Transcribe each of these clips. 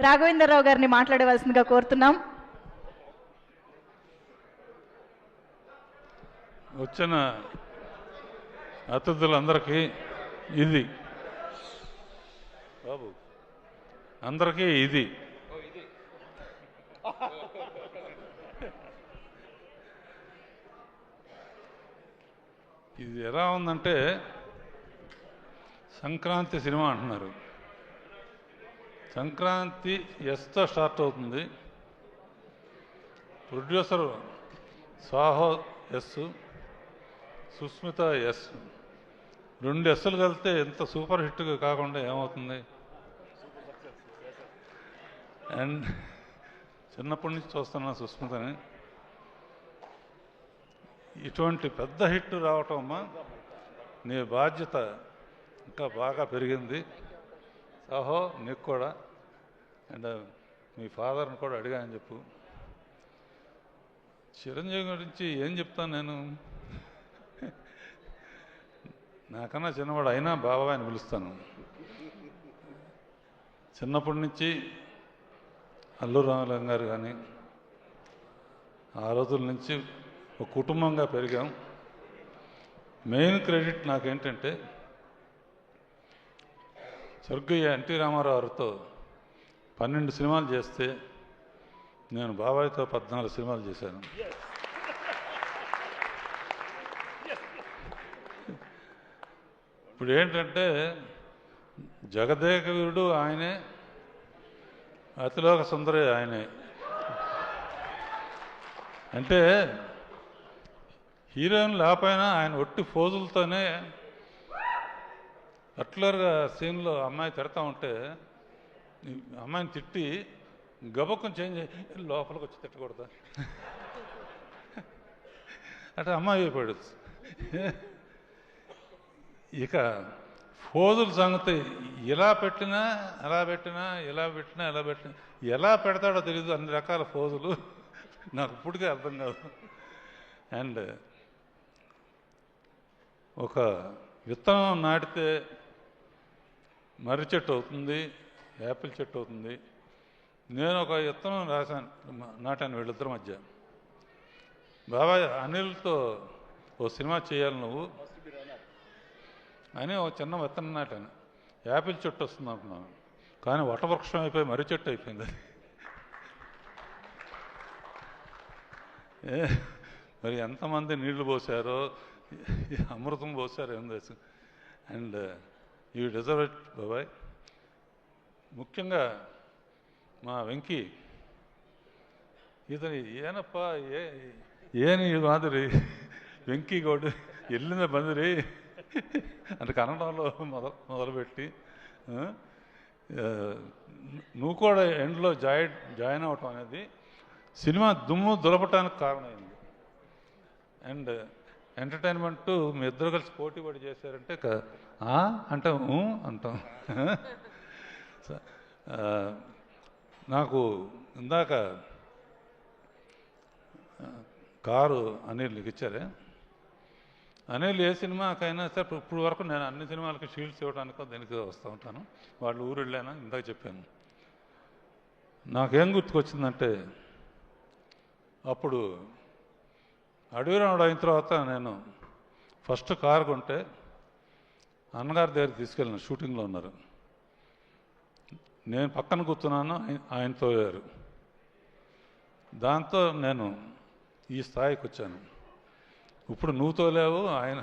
రాఘవేంద్రరావు గారిని మాట్లాడవలసిందిగా కోరుతున్నాం. వచ్చిన అతిథులందరికీ ఇది బాబు అందరికీ ఇది ఇది ఎలా ఉందంటే సంక్రాంతి సినిమా అంటున్నారు. సంక్రాంతి ఎస్తో స్టార్ట్ అవుతుంది. Producer Saaho S, Sushmita S, 2 ఎస్సులు కలిస్తే ఎంత సూపర్ హిట్గా కాకుండా ఏమవుతుంది? అండ్ చిన్నప్పటి నుంచి చూస్తున్నా సుస్మితని. ఇటువంటి పెద్ద హిట్ రావటం అమ్మా నీ బాధ్యత ఇంకా బాగా పెరిగింది. సాహో నీకు కూడా, అండ్ మీ ఫాదర్ని కూడా అడిగానని చెప్పు. చిరంజీవి గురించి ఏం చెప్తాను నేను? నాకన్నా చిన్నవాడు అయినా బాబాయ్ అని పిలుస్తాను. చిన్నప్పటి నుంచి అల్లు రామలింగ గారు కానీ ఆ రోజుల నుంచి ఒక కుటుంబంగా పెరిగాం. మెయిన్ క్రెడిట్ నాకేంటంటే స్వర్గీయ ఎన్టీ రామారావు గారితో 12 సినిమాలు చేస్తే నేను బాబాయ్తో 14 సినిమాలు చేశాను. ఇప్పుడు ఏంటంటే జగదేకవీరుడు ఆయనే, అతిలోక సుందరి ఆయనే. అంటే హీరోయిన్ లేకపోయినా ఆయన ఒట్టి ఫోజులతోనే పర్టికులర్గా సీన్లో అమ్మాయి తిడతా ఉంటే అమ్మాయిని తిట్టి గబక్కం చేంజ్ అయ్యి లోపలికి వచ్చి తిట్టకూడదా అంటే అమ్మాయి అయిపోయాడు. ఇక ఫోజుల సంగతి ఇలా పెట్టినా అలా పెట్టినా, ఇలా పెట్టినా ఎలా పెట్టినా, ఎలా పెడతాడో తెలీదు. అన్ని రకాల ఫోజులు నాకు ఇప్పటికే అర్థం కాదు. అండ్ ఒక విత్తనం నాటితే మర్రి చెట్టు అవుతుంది, యాపిల్ చెట్టు అవుతుంది. నేను ఒక విత్తనం నాటాను వీళ్ళిద్దరి మధ్య. బాబాయ్ అనిల్తో ఓ సినిమా చేయాలి నువ్వు అని ఒక చిన్న విత్తనం నాటాను. యాపిల్ చెట్టు వస్తుంది అనుకున్నాను, కానీ వటవృక్షం అయిపోయి మర్రి చెట్టు అయిపోయింది. మరి ఎంతమంది నీళ్లు పోసారో, అమృతం పోసారో ఏం తెలుసు. అండ్ యూ డిజర్వ్ ఇట్ బాబాయ్. ముఖ్యంగా మా వెంకీ, ఇతని ಏನಪ್ಪಾ ಏನು ಇದು ಮಾದರಿ వెంకీ గౌడు ఎల్లింద బందిరి అంటే కన్నడంలో మొదలుపెట్టి నువ్వు కూడా ఎండ్లో జాయిన్ అవటం అనేది సినిమా దుమ్ము దులపటానికి కారణమైంది. అండ్ ఎంటర్టైన్మెంట్ మీ ఇద్దరు కలిసి పోటీ పడి చేశారంటే అంటాం అంటాం. నాకు ఇందాక కారు అనిల్ నీకు ఇచ్చారే, అనిల్ ఏ సినిమాకైనా సరే ఇప్పుడు వరకు నేను అన్ని సినిమాలకి షీల్డ్స్ ఇవ్వడానికో దేనికి వస్తూ ఉంటాను. వాళ్ళు ఊరు వెళ్ళాను ఇందాక చెప్పాను. నాకేం గుర్తుకొచ్చిందంటే అప్పుడు అడవిరాముడు అయిన తర్వాత నేను ఫస్ట్ కారు కొంటే అన్నగారి దగ్గర తీసుకెళ్ళిన, షూటింగ్లో ఉన్నారు. నేను పక్కన కూర్చున్నాను, ఆయన తోలారు. దాంతో నేను ఈ స్థాయికి వచ్చాను. ఇప్పుడు నువ్వు తోలేవు, ఆయన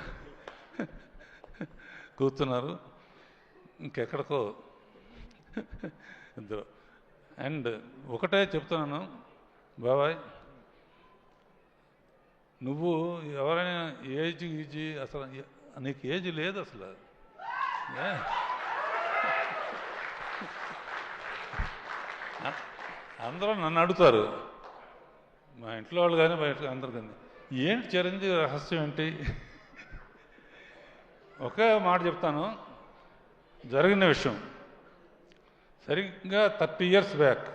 కూర్చున్నారు, ఇంకెక్కడికో ఇద్దరు. అండ్ ఒకటే చెప్తున్నాను బాబాయ్, నువ్వు ఎవరైనా ఏజ్ అసలు నీకు ఏజ్ లేదు అసలు. అందరూ నన్ను అడుగుతారు, మా ఇంట్లో వాళ్ళు కానీ బయట అందరు కానీ, ఏంటి చిరంజీవి రహస్యం ఏంటి? ఒకే మాట చెప్తాను, జరిగిన విషయం. సరిగ్గా 30 years బ్యాక్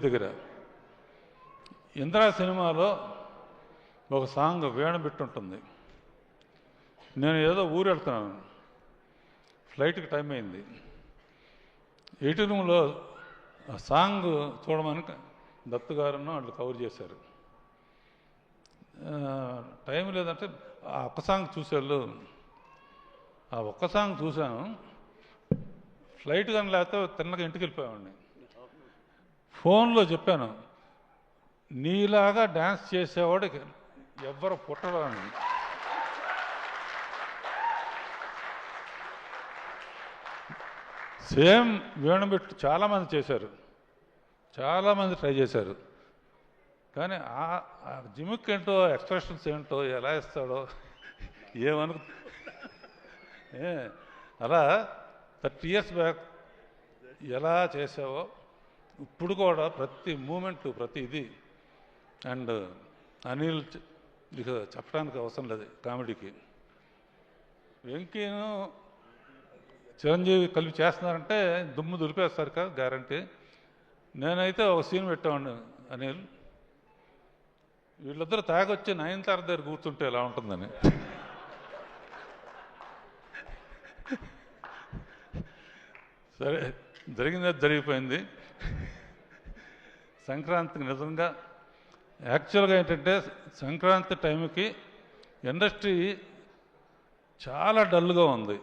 దగ్గర ఇందిరా సినిమాలో ఒక సాంగ్ వేణు పెట్టుంటుంది. నేను ఏదో ఊరు వెళ్తున్నాను, ఫ్లైట్కి టైం అయింది. ఎయిటీ రూమ్లో సాంగ్ చూడమని దత్తు గారును వాళ్ళు కవర్ చేశారు. టైం లేదంటే ఆ ఒక్క సాంగ్ చూసేవాళ్ళు. ఆ ఒక్క సాంగ్ చూశాను. ఫ్లైట్ కానీ లేకపోతే తిన్నగా ఇంటికి వెళ్ళిపోయామండి. ఫోన్లో చెప్పాను, నీలాగా డ్యాన్స్ చేసేవాడు ఎవ్వరు పుట్టడు అని. సేమ్ వేణుబెట్టు చాలామంది చేశారు, చాలామంది ట్రై చేశారు. కానీ ఆ జిమిక్ ఏంటో, ఎక్స్ప్రెషన్స్ ఏంటో, ఎలా ఇస్తాడో ఏమను. అలా 30 years బ్యాక్ ఎలా చేసావో ఇప్పుడు కూడా ప్రతి మూమెంటు, ప్రతి ఇది. అండ్ అనిల్ ఇక చెప్పడానికి అవసరం లేదు కామెడీకి. వెంకీను చిరంజీవి కలిపి చేస్తున్నారంటే దుమ్ము దులిపేస్తారు కదా, గ్యారంటీ. నేనైతే ఒక సీన్ పెట్టామండి అనిల్, వీళ్ళిద్దరు తాగొచ్చి నయనతార దగ్గర కూర్చుంటే ఎలా ఉంటుందని. సరే, జరిగింది జరిగిపోయింది. సంక్రాంతికి నిజంగా యాక్చువల్గా ఏంటంటే సంక్రాంతి టైంకి ఇండస్ట్రీ చాలా డల్గా ఉంది.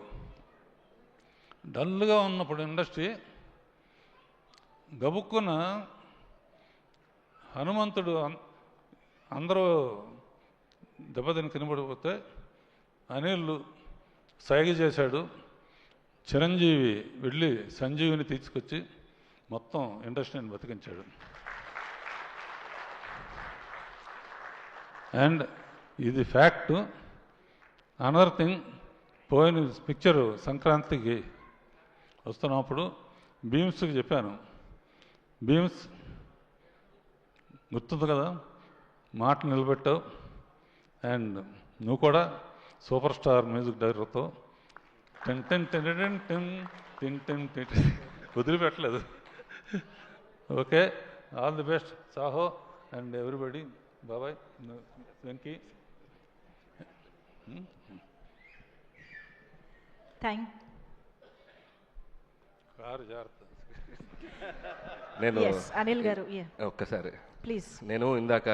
డల్గా ఉన్నప్పుడు ఇండస్ట్రీ గబుక్కున హనుమంతుడు అందరూ దెబ్బతిని కినబడిపోతే అనిల్ సైగ చేశాడు. చిరంజీవి వెళ్ళి సంజీవిని తీసుకొచ్చి మొత్తం ఇండస్ట్రీని బతికించాడు. అండ్ ఇది ఫ్యాక్ట్. అనదర్ థింగ్, పోయిన పిక్చరు సంక్రాంతికి వస్తున్నప్పుడు భీమ్స్కి చెప్పాను, భీమ్స్ గుర్తుంది కదా, మాట నిలబెట్టావు. అండ్ నువ్వు కూడా సూపర్ స్టార్ మ్యూజిక్ డైరెక్టర్తో ten ten ten ten ten ten ten ten వదిలిపెట్టలేదు. Okay, all the best Saaho and everybody. బాబాయ్ వెంకీ. కారు జాగ్రత్త. నేను అనిల్ గారు ఒక్కసారి ప్లీజ్. నేను ఇందాక